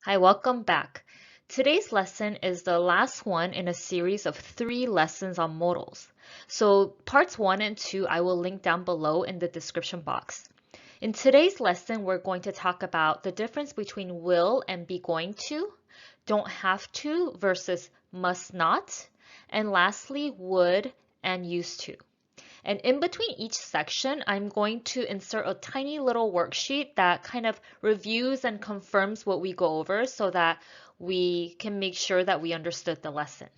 Hi, welcome back. Today's lesson is the last one in a series of 3 lessons on modals. So parts 1 and 2 I will link down below in the description box. In today's lesson, we're going to talk about the difference between will and be going to, don't have to versus must not, and lastly, would and used to. And in between each section, I'm going to insert a tiny little worksheet that kind of reviews and confirms what we go over so that we can make sure that we understood the lesson.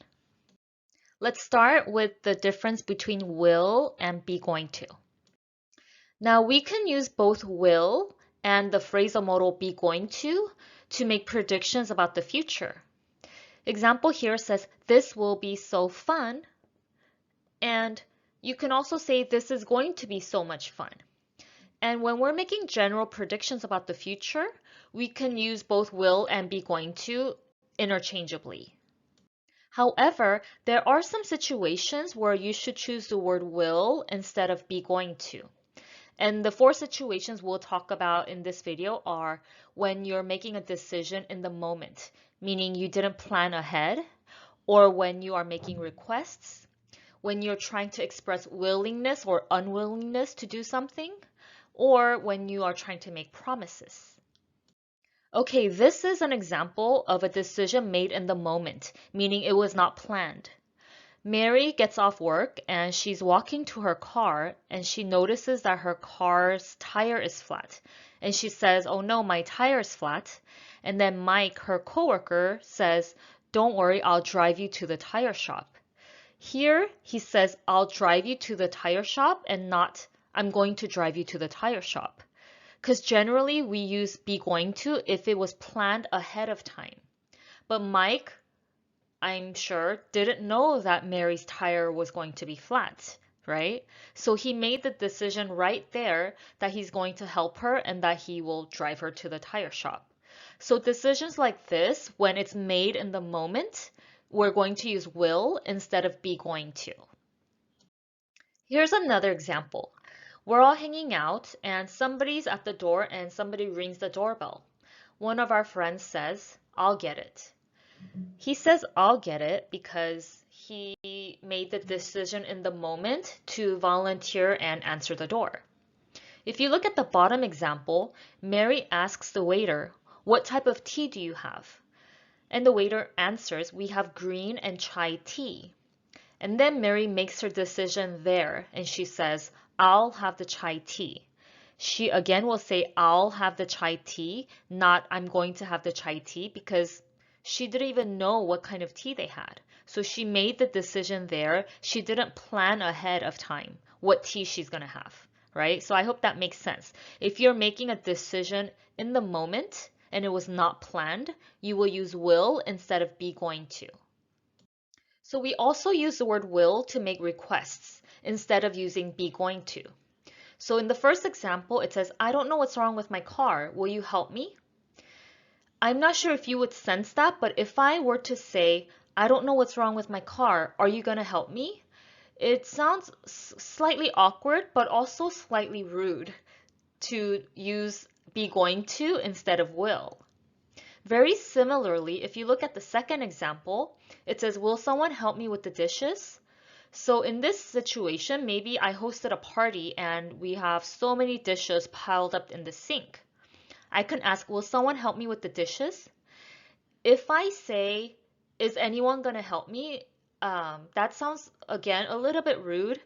Let's start with the difference between will and be going to. Now we can use both will and the phrasal modal be going to make predictions about the future. Example here says, this will be so fun, and you can also say this is going to be so much fun. And when we're making general predictions about the future, we can use both will and be going to interchangeably. However, there are some situations where you should choose the word will instead of be going to. And the 4 situations we'll talk about in this video are when you're making a decision in the moment, meaning you didn't plan ahead, or when you are making requests, when you're trying to express willingness or unwillingness to do something, or when you are trying to make promises. Okay, this is an example of a decision made in the moment, meaning it was not planned. Mary gets off work and she's walking to her car and she notices that her car's tire is flat. And she says, "Oh no, my tire is flat." And then Mike, her coworker, says, "Don't worry, I'll drive you to the tire shop." Here, he says, "I'll drive you to the tire shop," and not, "I'm going to drive you to the tire shop." Because generally we use be going to if it was planned ahead of time. But Mike, I'm sure, didn't know that Mary's tire was going to be flat, right? So he made the decision right there that he's going to help her and that he will drive her to the tire shop. So decisions like this, when it's made in the moment, we're going to use will instead of be going to. Here's another example. We're all hanging out and somebody's at the door and somebody rings the doorbell. One of our friends says, "I'll get it." He says, "I'll get it," because he made the decision in the moment to volunteer and answer the door. If you look at the bottom example, Mary asks the waiter, "What type of tea do you have?" And the waiter answers, "We have green and chai tea." And then Mary makes her decision there and she says, "I'll have the chai tea." She again will say, "I'll have the chai tea," not "I'm going to have the chai tea," because she didn't even know what kind of tea they had. So she made the decision there. She didn't plan ahead of time what tea she's going to have, right? So I hope that makes sense. If you're making a decision in the moment and it was not planned, you will use will instead of be going to. So we also use the word will to make requests instead of using be going to. So in the first example, it says, "I don't know what's wrong with my car. Will you help me?" I'm not sure if you would sense that, but if I were to say, "I don't know what's wrong with my car. Are you going to help me?" It sounds slightly awkward, but also slightly rude to use be going to instead of will. Very similarly, if you look at the second example, it says, "Will someone help me with the dishes?" So in this situation, maybe I hosted a party and we have so many dishes piled up in the sink. I can ask, "Will someone help me with the dishes?" If I say, "Is anyone going to help me?" That sounds, again, a little bit rude.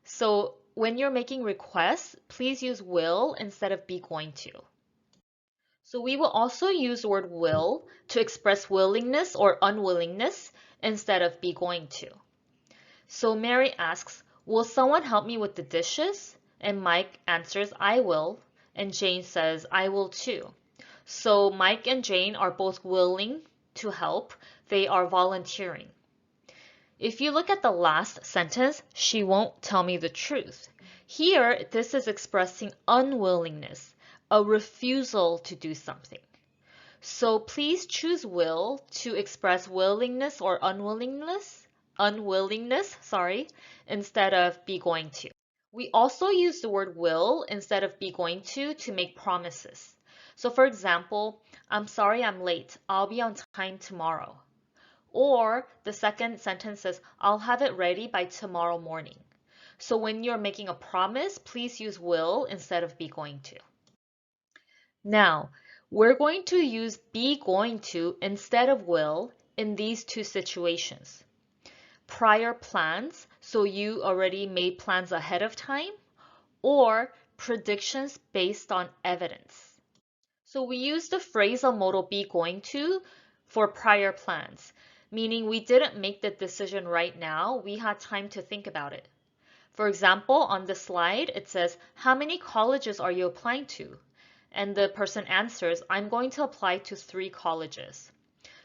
So when you're making requests, please use will instead of be going to. So we will also use the word will to express willingness or unwillingness instead of be going to. So Mary asks, "Will someone help me with the dishes?" And Mike answers, "I will." And Jane says, "I will too." So Mike and Jane are both willing to help. They are volunteering. If you look at the last sentence, "She won't tell me the truth." Here, this is expressing unwillingness, a refusal to do something. So please choose will to express willingness or unwillingness, instead of be going to. We also use the word will instead of be going to make promises. So for example, I'm sorry I'm late. I'll be on time tomorrow. Or the second sentence says, I'll have it ready by tomorrow morning. So when you're making a promise, please use will instead of be going to. Now, we're going to use be going to instead of will in these two situations. Prior plans, so you already made plans ahead of time, or predictions based on evidence. So we use the phrasal modal be going to for prior plans, meaning we didn't make the decision right now, we had time to think about it. For example, on the slide, it says, how many colleges are you applying to? And the person answers, I'm going to apply to 3 colleges.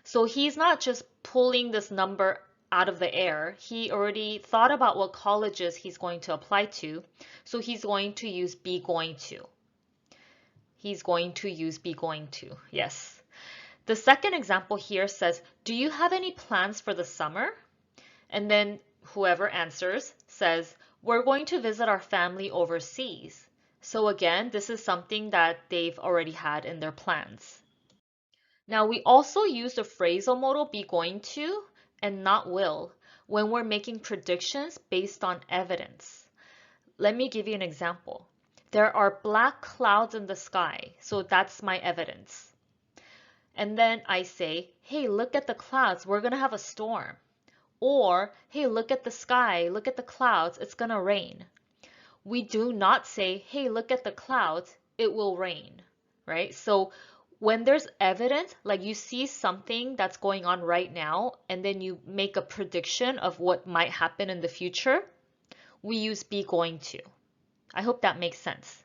So he's not just pulling this number out of the air. He already thought about what colleges he's going to apply to. So he's going to use be going to. He's going to use be going to. Yes. The second example here says, do you have any plans for the summer? And then whoever answers says, we're going to visit our family overseas. So again, this is something that they've already had in their plans. Now we also use the phrasal modal be going to and not will when we're making predictions based on evidence. Let me give you an example. There are black clouds in the sky, so that's my evidence. And then I say, hey, look at the clouds, we're gonna have a storm. Or, hey, look at the sky, look at the clouds, it's gonna rain. We do not say, hey, look at the clouds, it will rain, right? So when there's evidence, like you see something that's going on right now, and then you make a prediction of what might happen in the future, we use be going to. I hope that makes sense.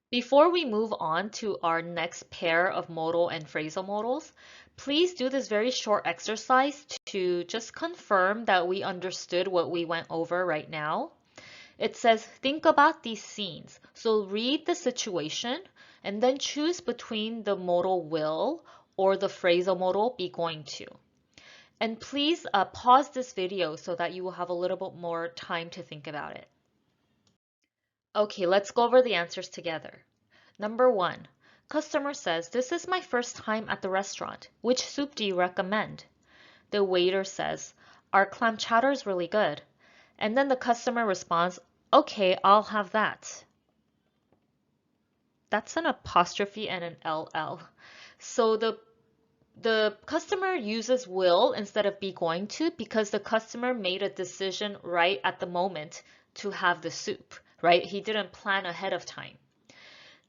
Before we move on to our next pair of modal and phrasal modals, please do this very short exercise to just confirm that we understood what we went over right now. It says, think about these scenes. So read the situation and then choose between the modal will or the phrasal modal be going to. And please pause this video so that you will have a little bit more time to think about it. Okay, let's go over the answers together. Number 1, customer says, this is my first time at the restaurant. Which soup do you recommend? The waiter says, our clam chowder is really good. And then the customer responds, okay, I'll have that. That's an apostrophe and an LL. So the customer uses will instead of be going to because the customer made a decision right at the moment to have the soup, right? He didn't plan ahead of time.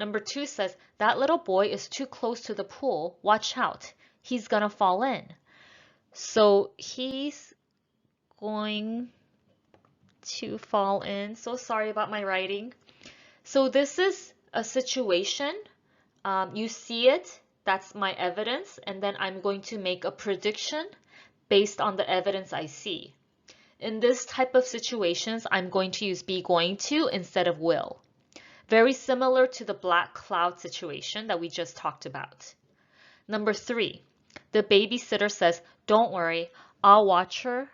Number 2 says, that little boy is too close to the pool. Watch out. He's gonna fall in. So he's going to fall in. So sorry about my writing. So this is a situation. You see it. That's my evidence. And then I'm going to make a prediction based on the evidence I see. In this type of situations, I'm going to use be going to instead of will. Very similar to the black cloud situation that we just talked about. Number 3, the babysitter says, don't worry, I'll watch her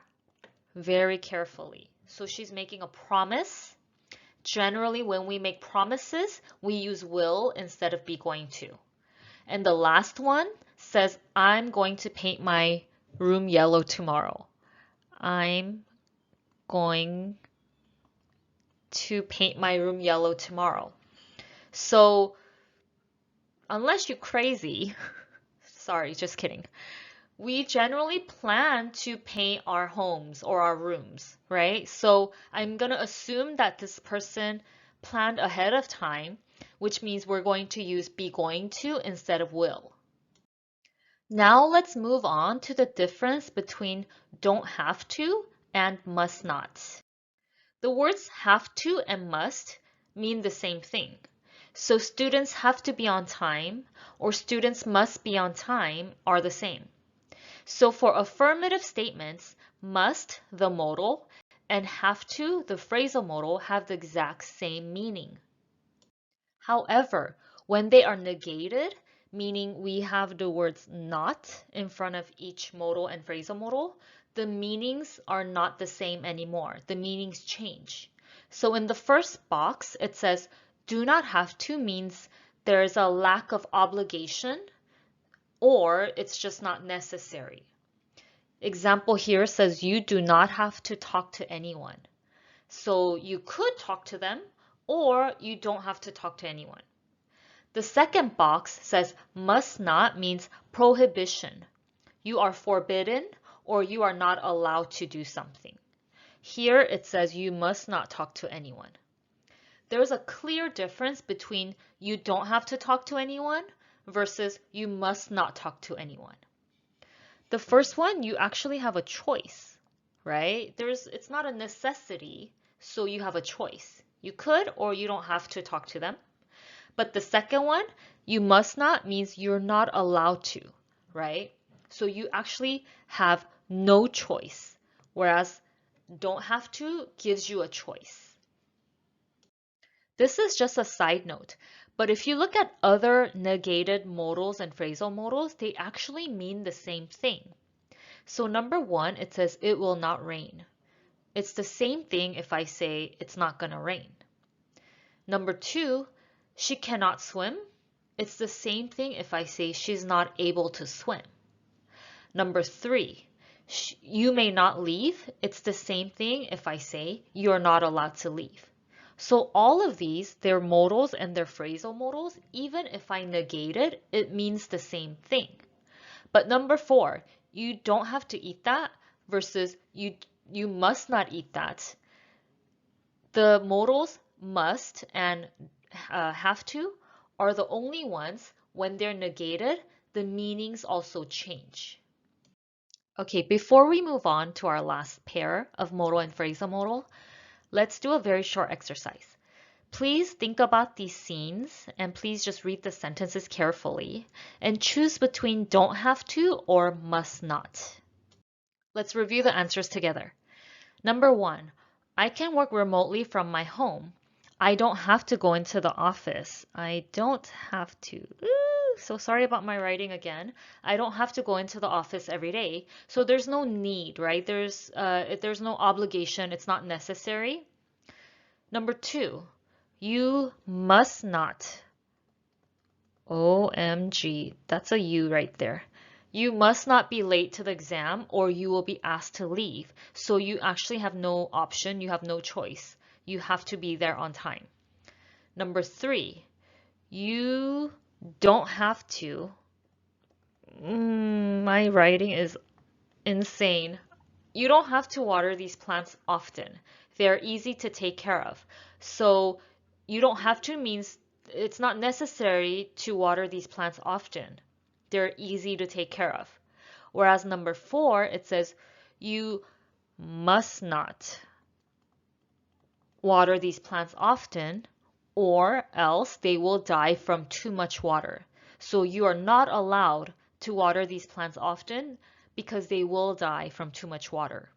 very carefully. So she's making a promise. Generally, when we make promises, we use will instead of be going to. And the last one says, I'm going to paint my room yellow tomorrow. I'm going to paint my room yellow tomorrow. So unless you're crazy, sorry, just kidding. We generally plan to paint our homes or our rooms, right? So I'm going to assume that this person planned ahead of time, which means we're going to use be going to instead of will. Now let's move on to the difference between don't have to and must not. The words have to and must mean the same thing. So students have to be on time or students must be on time are the same. So for affirmative statements, must, the modal, and have to, the phrasal modal, have the exact same meaning. However, when they are negated, meaning we have the words not in front of each modal and phrasal modal, the meanings are not the same anymore. The meanings change. So in the first box, it says do not have to means there's a lack of obligation or it's just not necessary. Example here says you do not have to talk to anyone. So you could talk to them or you don't have to talk to anyone. The second box says must not means prohibition. You are forbidden or you are not allowed to do something. Here it says you must not talk to anyone. There's a clear difference between you don't have to talk to anyone versus you must not talk to anyone. The first one, you actually have a choice, right? It's not a necessity, so you have a choice. You could or you don't have to talk to them. But the second one, you must not means you're not allowed to, right? So you actually have no choice, whereas don't have to gives you a choice. This is just a side note, but if you look at other negated modals and phrasal modals, they actually mean the same thing. So number one, it says it will not rain. It's the same thing if I say it's not gonna rain. Number two, she cannot swim. It's the same thing if I say she's not able to swim. Number three, you may not leave. It's the same thing if I say you're not allowed to leave. So all of these, their modals and their phrasal modals, even if I negate it, it means the same thing. But number four, you don't have to eat that versus you must not eat that. The modals must and have to are the only ones when they're negated, the meanings also change. Okay, before we move on to our last pair of modal and phrasal modal, let's do a very short exercise. Please think about these scenes and please just read the sentences carefully and choose between don't have to or must not. Let's review the answers together. Number one, I can work remotely from my home. I don't have to go into the office. I don't have to. Ooh, so sorry about my writing again. I don't have to go into the office every day. So there's no need, right? There's no obligation. It's not necessary. Number two, you must not. OMG, that's a U right there. You must not be late to the exam or you will be asked to leave. So you actually have no option, you have no choice. You have to be there on time. Number three, you don't have to. My writing is insane. You don't have to water these plants often. They're easy to take care of. So you don't have to means it's not necessary to water these plants often. They're easy to take care of. Whereas number four, it says you must not water these plants often or else they will die from too much water. So you are not allowed to water these plants often because they will die from too much water.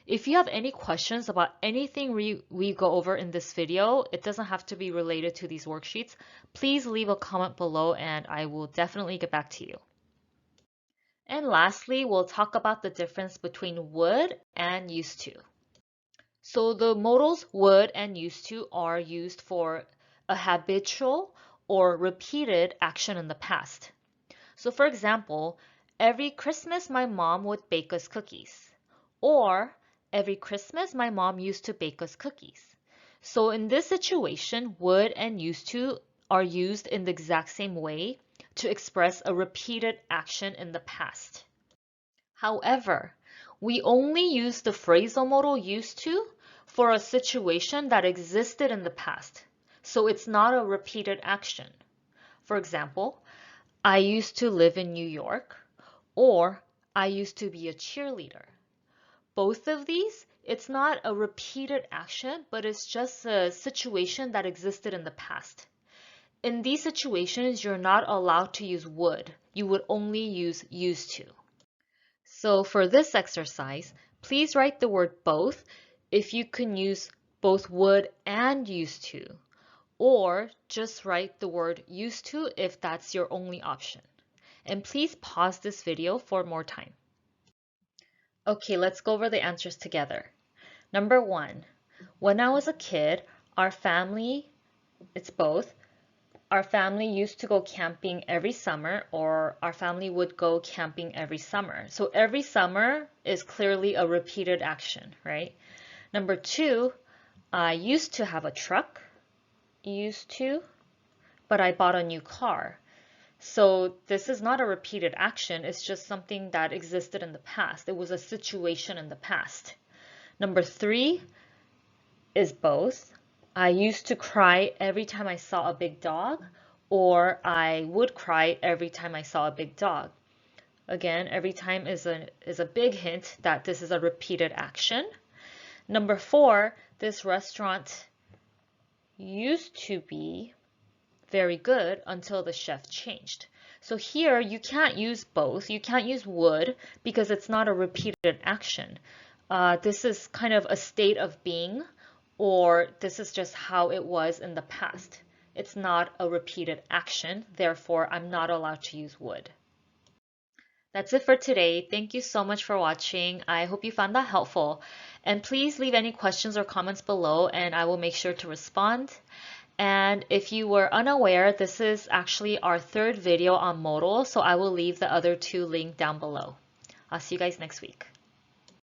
If you have any questions about anything we go over in this video, it doesn't have to be related to these worksheets, please leave a comment below and I will definitely get back to you. And lastly, we'll talk about the difference between would and used to. So the modals would and used to are used for a habitual or repeated action in the past. So for example, every Christmas my mom would bake us cookies. Or every Christmas my mom used to bake us cookies. So in this situation, would and used to are used in the exact same way to express a repeated action in the past. However, we only use the phrasal modal used to for a situation that existed in the past. So it's not a repeated action. For example, I used to live in New York, or I used to be a cheerleader. Both of these, it's not a repeated action, but it's just a situation that existed in the past. In these situations, you're not allowed to use would. You would only use used to. So for this exercise, please write the word both if you can use both would and used to, or just write the word used to if that's your only option. And please pause this video for more time. Okay, let's go over the answers together. Number one, when I was a kid, our family, it's both, our family used to go camping every summer, or our family would go camping every summer. So every summer is clearly a repeated action, right? Number 2, I used to have a truck, used to, but I bought a new car. So this is not a repeated action, it's just something that existed in the past. It was a situation in the past. Number 3 is both. I used to cry every time I saw a big dog, or I would cry every time I saw a big dog. Again, every time is a big hint that this is a repeated action. Number 4, this restaurant used to be very good until the chef changed. So here you can't use both. You can't use would because it's not a repeated action. This is kind of a state of being, or this is just how it was in the past. It's not a repeated action, therefore I'm not allowed to use would. That's it for today. Thank you so much for watching. I hope you found that helpful. And please leave any questions or comments below and I will make sure to respond. And if you were unaware, this is actually our 3rd video on Modal, so I will leave the other 2 linked down below. I'll see you guys next week.